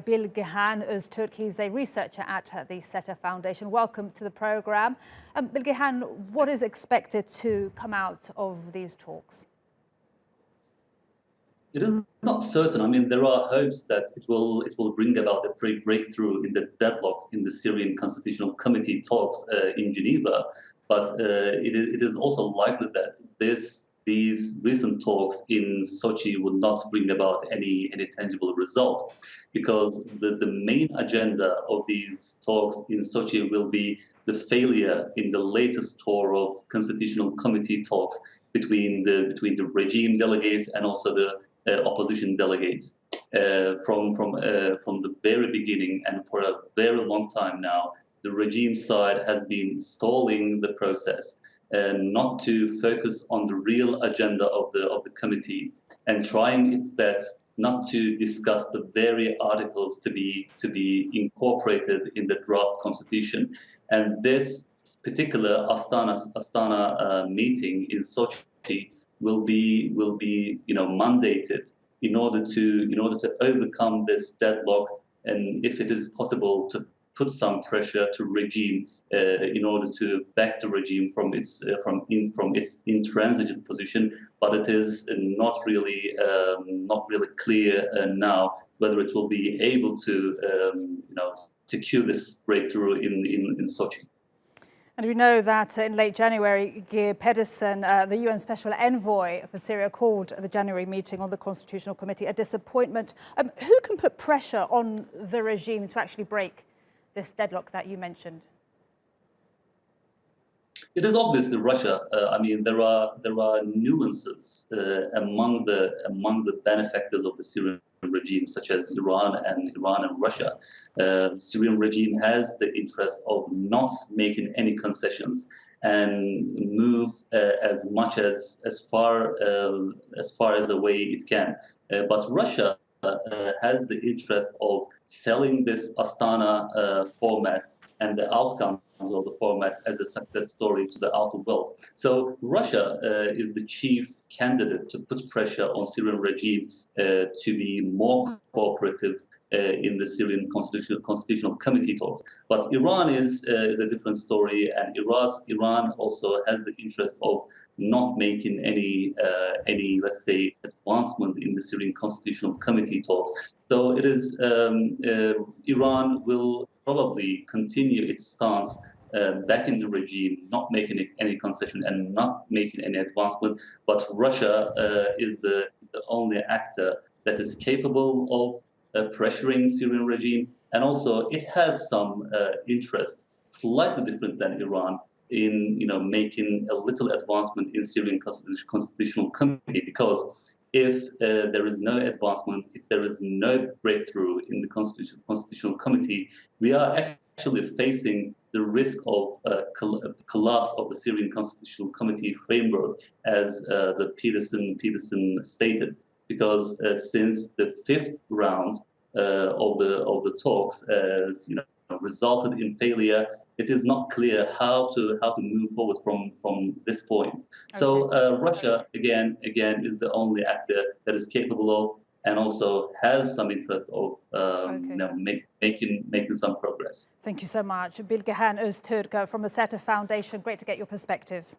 Bilgehan Ozturk. He's a researcher at the SETA Foundation. Welcome to the programme. Bilgehan, what is expected to come out of these talks? It is not certain. I mean, there are hopes that it will bring about a breakthrough in the deadlock in the Syrian Constitutional Committee talks in Geneva, but it is also likely that these recent talks in Sochi will not bring about any tangible result, because the main agenda of these talks in Sochi will be the failure in the latest tour of Constitutional Committee talks between the regime delegates and also the opposition delegates. From the very beginning and for a very long time now, the regime side has been stalling the process, not to focus on the real agenda of the committee, and trying its best not to discuss the very articles to be incorporated in the draft constitution. And this particular Astana meeting in Sochi will be mandated in order to overcome this deadlock, and if it is possible to put some pressure to regime in order to back the regime from its intransigent position. But it is not really clear now whether it will be able to secure this breakthrough in Sochi. And we know that in late January, Geir Pedersen, the UN Special Envoy for Syria, called the January meeting on the Constitutional Committee a disappointment. Who can put pressure on the regime to actually break this deadlock that you mentioned? It is obviously Russia. I mean, there are nuances among the benefactors of the Syrian regime, such as Iran and Russia. Syrian regime has the interest of not making any concessions and move as far as away it can. But Russia has the interest of selling this Astana format and the outcome of the format as a success story to the outer world. So Russia is the chief candidate to put pressure on Syrian regime to be more cooperative in the Syrian Constitutional Committee talks. But Iran is a different story, and Iran also has the interest of not making any let's say advancement in the Syrian Constitutional Committee talks. So it is Iran will probably continue its stance backing the regime, not making any concession and not making any advancement. But Russia is the only actor that is capable of pressuring Syrian regime, and also it has some interest, slightly different than Iran, in making a little advancement in Syrian Constitutional Committee, because if there is no advancement, if there is no breakthrough in the Constitutional Committee, we are actually facing the risk of collapse of the Syrian Constitutional Committee framework, as the Pedersen stated. Because since the fifth round of the talks resulted in failure, it is not clear how to move forward from this point. Okay. So Russia again is the only actor that is capable of and also has some interest of making some progress. Thank you so much, Bilgehan Ozturk from the SETA Foundation. Great to get your perspective.